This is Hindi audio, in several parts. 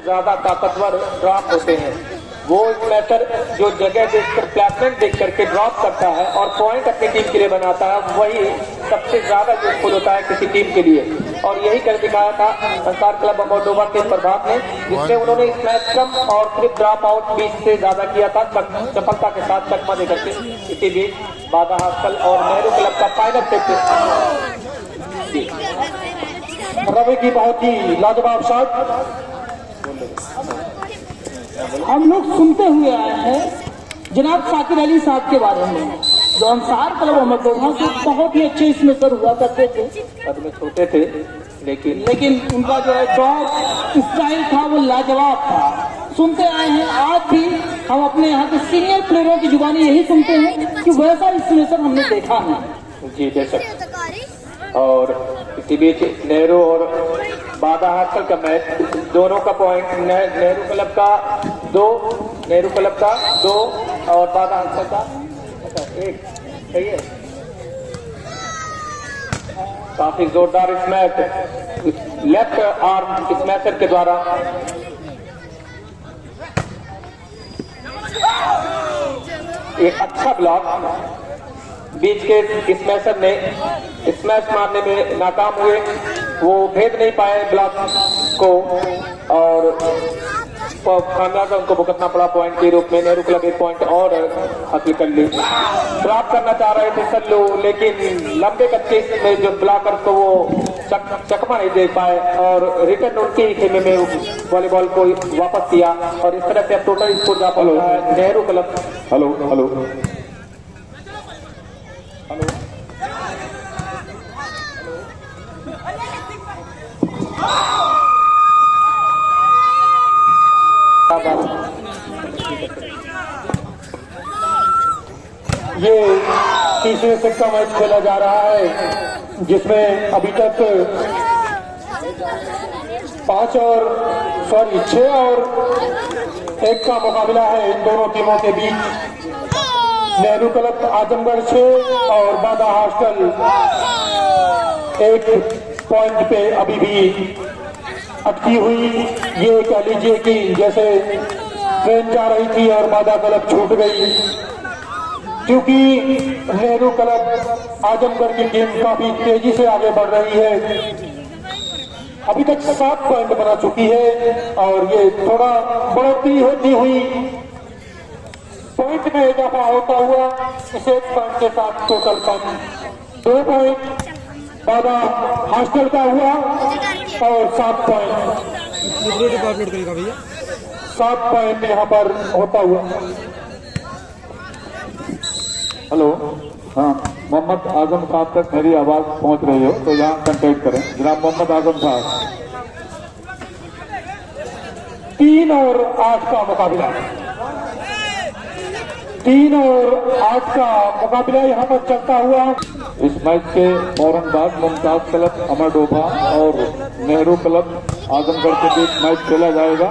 ज्यादा ताकतवर ड्रॉप होते हैं। वो स्मैशर जो जगह देखकर प्लेसमेंट देख करके ड्रॉप करता है और पॉइंट अपनी टीम के लिए बनाता है, वही सबसे ज्यादा यूजफुल होता है किसी टीम के लिए। और यही कर दिखाया था अंसार क्लब मोल्डोवा के प्रभाव ने, जिसमें उन्होंने स्मैश कम और सिर्फ ड्रॉप आउट 20 से ज्यादा किया था, सफलता के साथ चकमा देकर के। इसी बीच बादा हॉस्टल और नेहरू क्लब का फाइनल सेट रवि की बहुत ही लाजवाब शॉट हम लोग सुनते हुए आए हैं जनाब साकिर अली साहब के बारे में, जो अंसार क्लब मोल्डोवा से बहुत ही अच्छे स्मैशर हुआ करते थे। कद में छोटे थे लेकिन उनका जो है ड्रॉप स्टाइल था वो लाजवाब था। सुनते आए हैं, आज भी हम अपने यहाँ के सीनियर प्लेयरों की जुबानी यही सुनते हैं कि वैसा स्मैशर हमने देखा है। जी बेशक। और इसी बीच नेहरू और बादा हॉस्टल का मैच, दोनों का पॉइंट नेहरू क्लब का 2 और बादा हॉस्टल का 1। सही है। काफी जोरदार स्मैश लेफ्ट आर्म स्मैशर के द्वारा। एक अच्छा ब्लॉक, बीच के स्मैशर ने स्मैश मारने में नाकाम हुए, वो भेद नहीं पाए ब्लॉक को और खामियाजा उनको भुगतना पड़ा पॉइंट के रूप में। नेहरू क्लब 1 पॉइंट और हासिल कर ली। ड्रॉप करना चाह रहे थे सल्लू, लेकिन लंबे कच्चे में जो ब्लॉकर को वो चकमा नहीं दे पाए और रिटर्न उनके ही खेमे में वॉलीबॉल को वापस किया और इस तरह से अब टोटल स्कोर जा पा रहा है नेहरू क्लब। हेलो ये तीसरे सेट का मैच खेला जा रहा है, जिसमें अभी तक 6 और 1 का मुकाबला है इन दोनों टीमों के बीच। नेहरू क्लब आजमगढ़ 6 और बादा हॉस्टल 1 पॉइंट पे अभी भी अटकी हुई। ये कह लीजिए कि जैसे ट्रेन जा रही थी और बादा क्लब छूट गई, क्योंकि नेहरू क्लब आजमगढ़ की टीम काफी तेजी से आगे बढ़ रही है। अभी तक 7 पॉइंट बना चुकी है और ये थोड़ा बढ़ोतरी होती हुई पॉइंट में इजाफा होता हुआ इस 1 पॉइंट के साथ टोटल पॉइंट 2 पॉइंट बादा हॉस्टल का हुआ और 7 पॉइंट 7 पॉइंट यहाँ पर होता हुआ। हेलो, हाँ, मोहम्मद आजम साहब तक मेरी आवाज पहुंच रही हो तो यहाँ कंटेक्ट करें। जनाब मोहम्मद आजम साहब। 3 और 8 का मुकाबला, 3 और 8 का मुकाबला यहाँ पर चलता हुआ। इस मैच के फौरन बाद मुमताज क्लब अमरडोबा और नेहरू क्लब आजमगढ़ के बीच मैच खेला जाएगा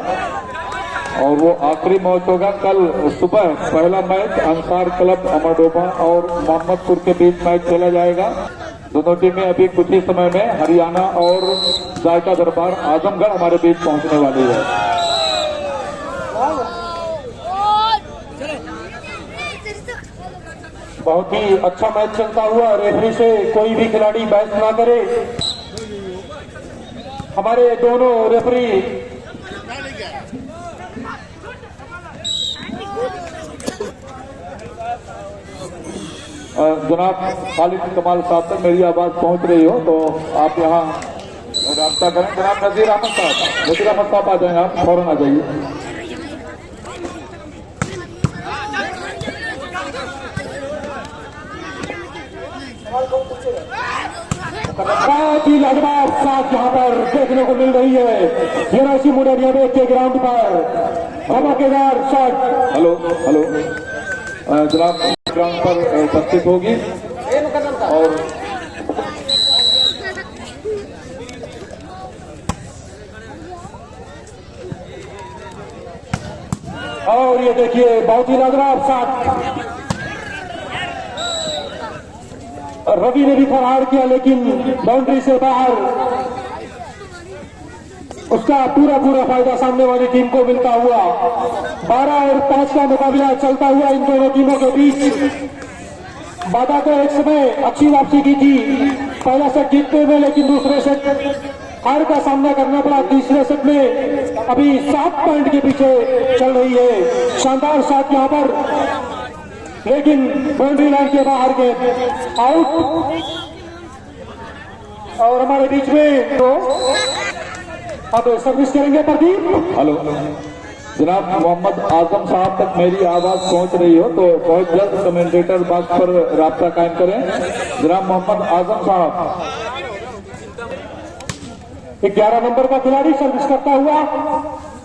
और वो आखिरी मैच होगा। कल सुबह पहला मैच अंसार क्लब अमरडोबा और मोहम्मदपुर के बीच मैच खेला जाएगा। दोनों टीमें अभी कुछ ही समय में हरियाणा और जायका दरबार आजमगढ़ हमारे बीच पहुंचने वाली है। बहुत ही अच्छा मैच चलता हुआ, रेफरी से कोई भी खिलाड़ी बहस ना करे। हमारे दोनों रेफरी जनाब खालिद कमाल साहब तक मेरी आवाज पहुंच रही हो तो आप यहाँ रास्ता करें। जनाब नजीर अहमद साहब आ जाएंगे, आप फौरन आ जाइए। बहुत ही लाजवाब साथ यहाँ पर देखने को मिल रही है। यूनासी मुडरिया के ग्राउंड पर धमाकेदार शॉट। हेलो जनाब ग्राउंड पर उपस्थित होगी और ये देखिए बहुत ही लाजवाब शॉट। रवि ने भी फरार किया लेकिन बाउंड्री से बाहर। उसका पूरा फायदा सामने वाली टीम को मिलता हुआ 12 और 5 का मुकाबला चलता हुआ इन दोनों टीमों के बीच। बाधा को एक समय अच्छी वापसी की थी पहला सेट जीतते हुए, लेकिन दूसरे सेट हार का सामना करना पड़ा। तीसरे सेट में अभी 7 पॉइंट के पीछे चल रही है। शानदार शॉट यहां पर, लेकिन बाउंड्री लाइन के बाहर के आउट। और हमारे बीच में तो अब सर्विस करेंगे प्रदीप। हेलो जनाब, मोहम्मद आजम साहब तक मेरी आवाज पहुंच रही हो तो बहुत जल्द कमेंटेटर बॉक्स पर राब्ता कायम करें। जनाब मोहम्मद आजम साहब। 11 नंबर का खिलाड़ी सर्विस करता हुआ,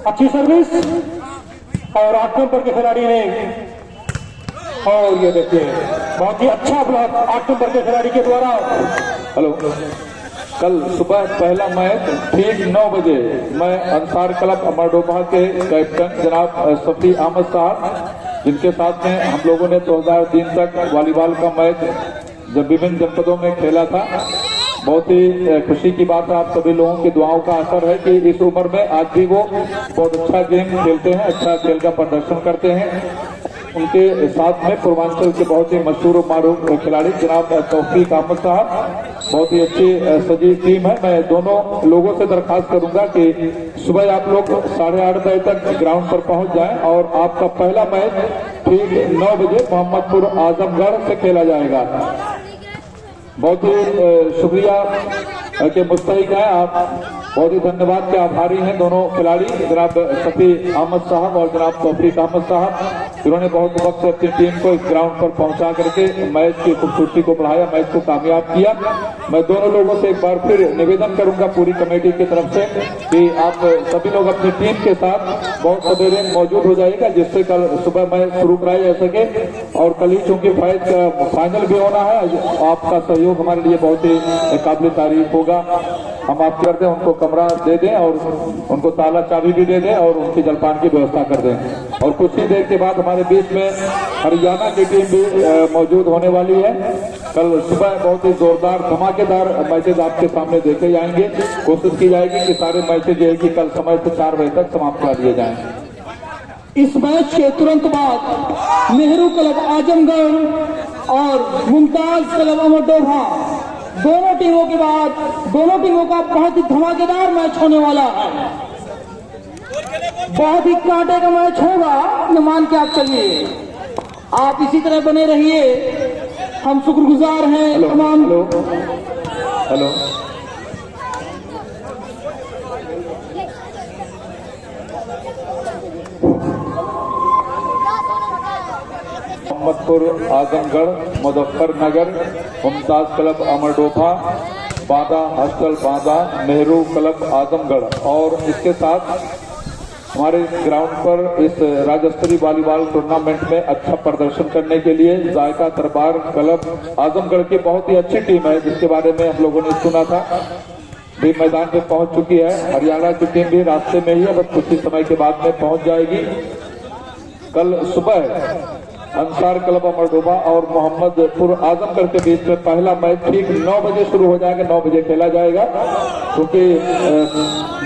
अच्छी सर्विस, और 8 नंबर के खिलाड़ी ने, और ये देखिए बहुत ही अच्छा ब्लॉक 8 नंबर के खिलाड़ी के द्वारा। हेलो, कल सुबह पहला मैच ठीक 9 बजे मैं अंसार क्लब अमरडोभा के कैप्टन जनाब सफी अहमद साहब, जिनके साथ में हम लोगों ने 2003 तक वॉलीबॉल का मैच जब विभिन्न जनपदों में खेला था। बहुत ही खुशी की बात है, आप सभी लोगों की दुआओं का असर है कि इस उम्र में आज भी वो बहुत अच्छा गेम खेलते हैं, अच्छा खेल का प्रदर्शन करते हैं। उनके साथ में पूर्वांचल के बहुत ही मशहूर मारूफ खिलाड़ी जनाब तौफीक अहमद साहब, बहुत ही अच्छी सजी टीम है। मैं दोनों लोगों से दरखास्त करूंगा कि सुबह आप लोग 8:30 बजे तक ग्राउंड पर पहुंच जाएं और आपका पहला मैच ठीक 9 बजे मोहम्मदपुर आजमगढ़ से खेला जाएगा। बहुत ही शुक्रिया के मुस्तहिक हैं आप, बहुत ही धन्यवाद के आभारी हैं दोनों खिलाड़ी जनाब सफी अहमद साहब और जनाब तौफीक अहमद साहब, जिन्होंने बहुत वक्त से अपनी टीम को इस ग्राउंड पर पहुंचा करके मैच की खूबसूरती को बढ़ाया, मैच को कामयाब किया। मैं दोनों लोगों से एक बार फिर निवेदन करूंगा पूरी कमेटी की तरफ से कि आप सभी लोग अपनी टीम के साथ बहुत सवेरे मौजूद हो जाएगा, जिससे कल सुबह मैच शुरू कराया जा सके। और कल ही चूंकि फाइनल भी होना है, आपका सहयोग हमारे लिए बहुत ही काबिल तारीफ होगा। हम आप करते हैं उनको कमरा दे दें और उनको ताला चाबी भी दे दें और उनकी जलपान की व्यवस्था कर दें। और कुछ ही देर के बाद हमारे बीच में हरियाणा की टीम भी मौजूद होने वाली है। कल सुबह बहुत ही जोरदार धमाकेदार मैचेज आपके सामने देखे जाएंगे। कोशिश की जाएगी कि सारे मैचेज जो है कि कल समय से 4 बजे तक समाप्त कर दिए जाएं। इस मैच के तुरंत बाद नेहरू क्लब आजमगढ़ और मुमताज क्लब अमरडोभा दोनों टीमों के बाद दोनों टीमों का बहुत ही धमाकेदार मैच होने वाला है। बहुत ही कांटे का मैच होगा, न मान के आप चलिए। आप इसी तरह बने रहिए, हम शुक्रगुजार हैं तमाम। हेलो मोहम्मदपुर आजमगढ़ मुजफ्फरनगर मुमताज क्लब अमरडोभा बादा हॉस्टल बादा नेहरू क्लब आजमगढ़, और इसके साथ हमारे ग्राउंड पर इस राज्य स्तरीय वॉलीबॉल टूर्नामेंट में अच्छा प्रदर्शन करने के लिए जायका दरबार क्लब आजमगढ़ की बहुत ही अच्छी टीम है, जिसके बारे में हम लोगों ने सुना था, भी मैदान में पहुंच चुकी है। हरियाणा की टीम भी रास्ते में ही है, बस कुछ ही समय के बाद में पहुंच जाएगी। कल सुबह अंसार क्लब अमरडोभा और मोहम्मदपुर आजमगढ़ के बीच में पहला मैच ठीक 9 बजे शुरू हो जाएगा, 9 बजे खेला जाएगा। क्योंकि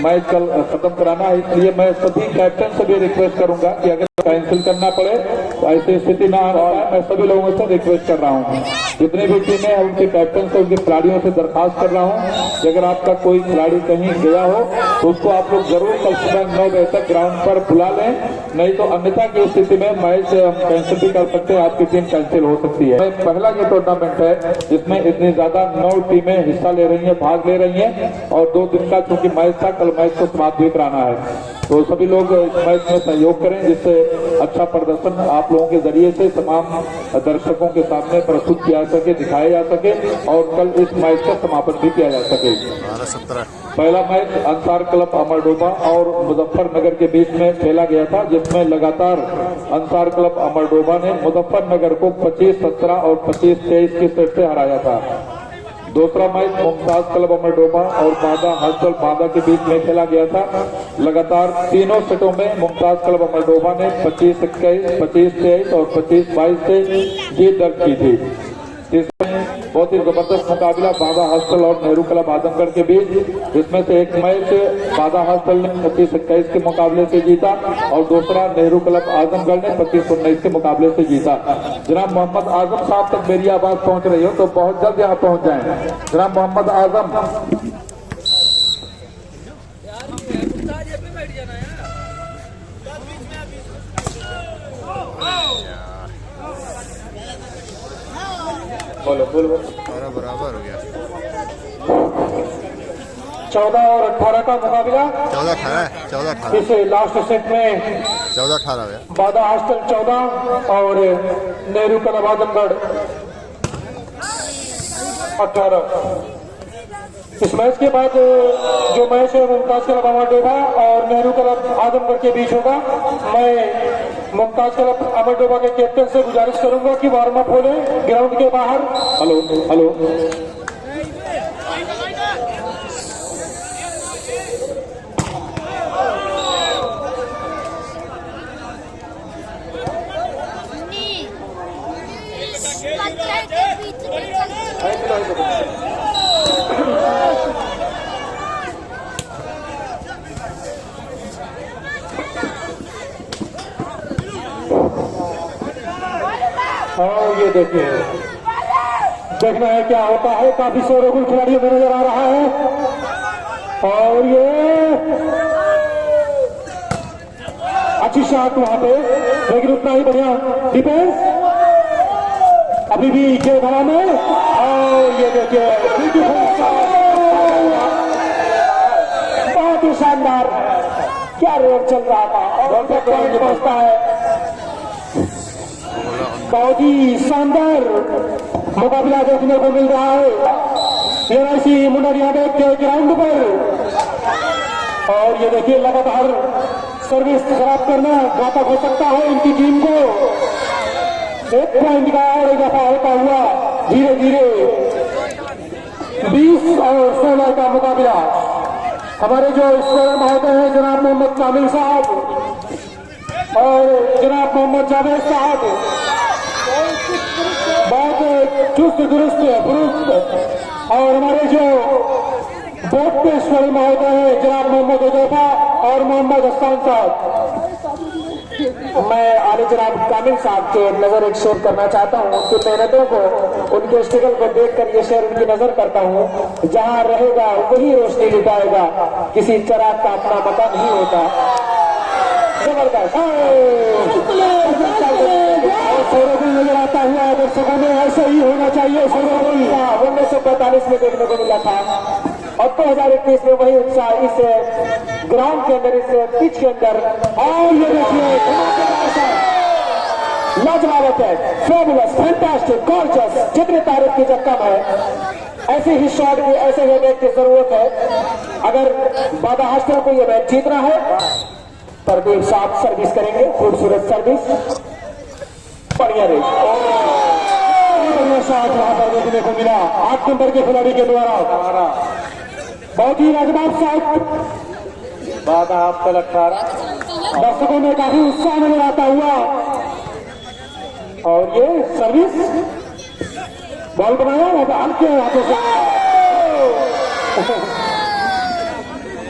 मैच कल खत्म कराना है, इसलिए मैं सभी कैप्टन से भी रिक्वेस्ट करूंगा कि अगर कैंसिल करना पड़े तो ऐसी स्थिति ना आ पाए। मैं सभी लोगों से रिक्वेस्ट कर रहा हूं, जितनी भी टीमें हैं उनके कैप्टन से उनके खिलाड़ियों से दरखास्त कर रहा हूं कि अगर आपका कोई खिलाड़ी कहीं गया हो तो उसको आप लोग जरूर कल सुबह 9 बजे तक ग्राउंड पर बुला लें, नहीं तो अन्यथा की स्थिति में मैच हम कैंसिल भी कर सकते हैं, आपकी टीम कैंसिल हो सकती है। पहला ये टूर्नामेंट है जिसमें इतनी ज्यादा 9 टीमें हिस्सा ले रही हैं, भाग ले रही हैं, और 2 दिन का चूंकि मैच था, कल मैच को समाप्त भी कराना है। तो सभी लोग इस मैच में सहयोग करें, जिससे अच्छा प्रदर्शन आप लोगों के जरिए से तमाम दर्शकों के सामने प्रस्तुत किया जा सके, दिखाया जा सके, और कल इस मैच का समापन भी किया जा सके। पहला मैच अंसार क्लब अमरडोभा और मुजफ्फरनगर के बीच में खेला गया था, जिसमें लगातार अंसार क्लब अमरडोभा ने मुजफ्फरनगर को 25-17 और 25-23 के सेट से हराया था। दूसरा मैच मुमताज क्लब अमरडोभा और बादा हॉस्टल बादा के बीच में खेला गया था। लगातार तीनों सेटों में मुमताज क्लब अमरडोभा ने 25-21, 25-23 और 25-22 से जीत दर्ज की थी। बहुत ही जबरदस्त मुकाबला बाधा हॉस्टल और नेहरू क्लब आजमगढ़ के बीच। इसमें से एक मैच बाधा हॉस्टल ने 25-21 के मुकाबले से जीता और दूसरा नेहरू क्लब आजमगढ़ ने 25-19 के मुकाबले से जीता। जनाब मोहम्मद आजम साहब तक मेरी आवाज पहुंच रही हो तो बहुत जल्द यहाँ पहुंच जाए। जनाब मोहम्मद आजम। बोलो बोलो। बराबर हो गया। 14 और 18 का मुकाबला 14-18 इस लास्ट सेट में 14-18 हो गया। बाधा हॉस्टल 14 और नेहरू क्लब आजमगढ़ 18। इस मैच के बाद जो मैच है मुमताज क्लब अमरडोबा और नेहरू क्लब आजमगढ़ के बीच होगा। मैं मुमताज क्लब अमरडोबा के कैप्टन से गुजारिश करूंगा कि वार्म अप हो लें ग्राउंड के बाहर। Hello hello. और ये देखिए, देखना है क्या होता है। काफी शोरगुल खिलाड़ियों में नजर आ रहा है। और ये अच्छी शॉट वहां पे, लेकिन उतना ही बढ़िया डिफेंस अभी भी खेल हवा में। और ये देखिए बहुत ही शानदार, क्या रेट चल रहा था और पॉइंट पहुंचता है। बहुत ही शानदार मुकाबला देखने को मिल रहा है एनआईसी मुंडरियादेव के ग्राउंड पर। और ये देखिए लगातार सर्विस खराब करना घातक हो सकता है इनकी टीम को। एक पॉइंट का और इजाफा होता हुआ धीरे धीरे 20 और 16 का मुकाबला। हमारे जो स्कोरर महोदय हैं जनाब मोहम्मद कामिल साहब और जनाब मोहम्मद जावेद साहब बहुत चुस्त दुरुस्त फुरुस्त। और हमारे जो बोटेश्वरी महोदय हैं जनाब मोहम्मद उजैफा और मोहम्मद हसन साहब। मैं आले जनाब कामिल साहब के नजर एक शेयर करना चाहता हूँ। उनकी मेहनतों को, उनके स्ट्रगल को देखकर ये शेयर उनकी नजर करता हूँ। जहाँ रहेगा वही रोशनी लुटाएगा, किसी चराग का अपना मकान नहीं होता। जबरदस्त सौरभ नजर आता हुआ दर्शकों में ऐसा ही होना चाहिए। सौरभ 1945 में देखने को मिला था और 2021 में वही उत्साह इस ग्राउंड के अंदर, इस पिच के अंदर। और ये देखिए लाजवाब है, फेबुलस, फैंटास्टिक, गॉर्जियस, जितनी तारीफ की जब कम है। ऐसे ही शॉट की, ऐसे ही मैच की जरूरत है। अगर बाधा हॉस्टल को ये मैच जीतना है, प्रदीप साहब सर्विस करेंगे, खूबसूरत सर्विस, बढ़िया रेस, बढ़िया शॉट वहां पर देखने को मिला 8 नंबर के खिलाड़ी के द्वारा। बहुत ही लाजवाब शॉट। बाधा हॉस्टल 18। दर्शकों में काफी उत्साह नजर आता हुआ। और ये सर्विस बॉल बनाया हल्के हाथों से।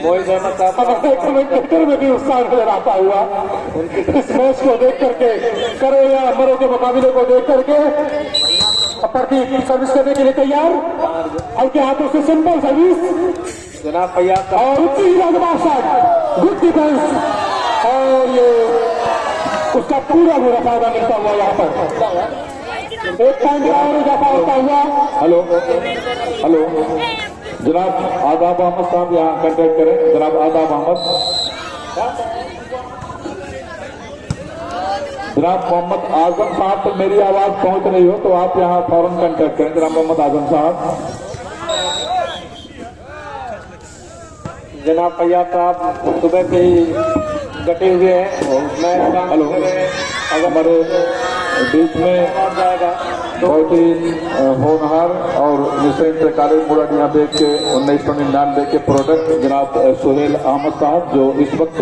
मोहित अहमद साहब एक कमेंटेटर में भी उत्साह नजर आता हुआ इस मैच को देख करके, करो या मरो के मुकाबले को देख करके। प्रदीप सर्विस करने के लिए तैयार, हल्के हाथों से सिंपल सर्विस जनाब फैयाज साहब और उतनी ही लाजवाब शॉट, गुड डिफेंस। और ये उसका पूरा फायदा मिलता हुआ यहाँ पर एक पॉइंट का और इजाफा होता हुआ। Hello hello. जनाब आदाब अहमद साहब यहाँ कांटेक्ट करें। जनाब आदाब अहमद। जनाब मोहम्मद आजम साहब तक मेरी आवाज पहुंच रही हो तो आप यहाँ फौरन कांटेक्ट करें। जनाब मोहम्मद आजम साहब। जनाब फैयाज साहब सुबह से ही डटे हुए हैं। मैं हेलो। अगर हमारे बीच में पहुंच जाएगा बहुत ही होनहार और निश्चित कॉलेज मुरादिया बेग के 1999 के प्रोडक्ट जनाब सुहेल अहमद साहब, जो इस वक्त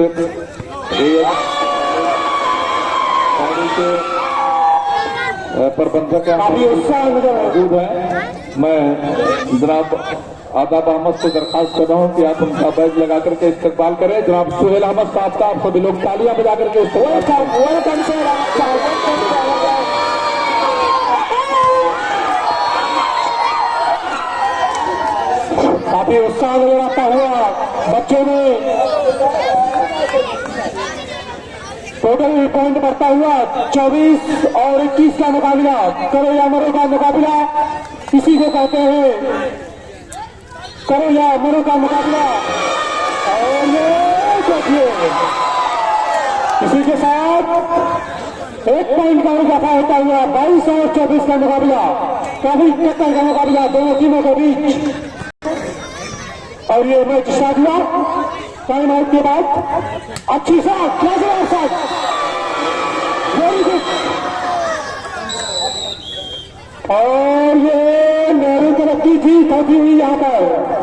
प्रबंधक काफी उत्साह नजर मौजूद है। मैं जनाब आदाब अहमद से दरखास्त कर रहा हूँ कि आप उनका बैज लगा करके इस्तेमाल करें। जनाब सुहेल अहमद साहब का आप सभी लोग तालियां बजा करके काफी उत्साह नजर आता हुआ बच्चों में, टोटल पॉइंट बढ़ता हुआ 24 और 21 का मुकाबला, करो या मरो का मुकाबला इसी को कहते हैं, करो या मरो का मुकाबला। और ये देखिए इसी के साथ 1 पॉइंट का इजाफा होता हुआ 22 और 24 का मुकाबला, काफी टक्कर का मुकाबला दोनों टीमों के बीच। और ये मैच स्टार्ट हुआ टाइम आउट के बाद। अच्छी शॉट, वेरी गुड। और ये नेहरू तरफ की जीत होती हुई यहाँ पर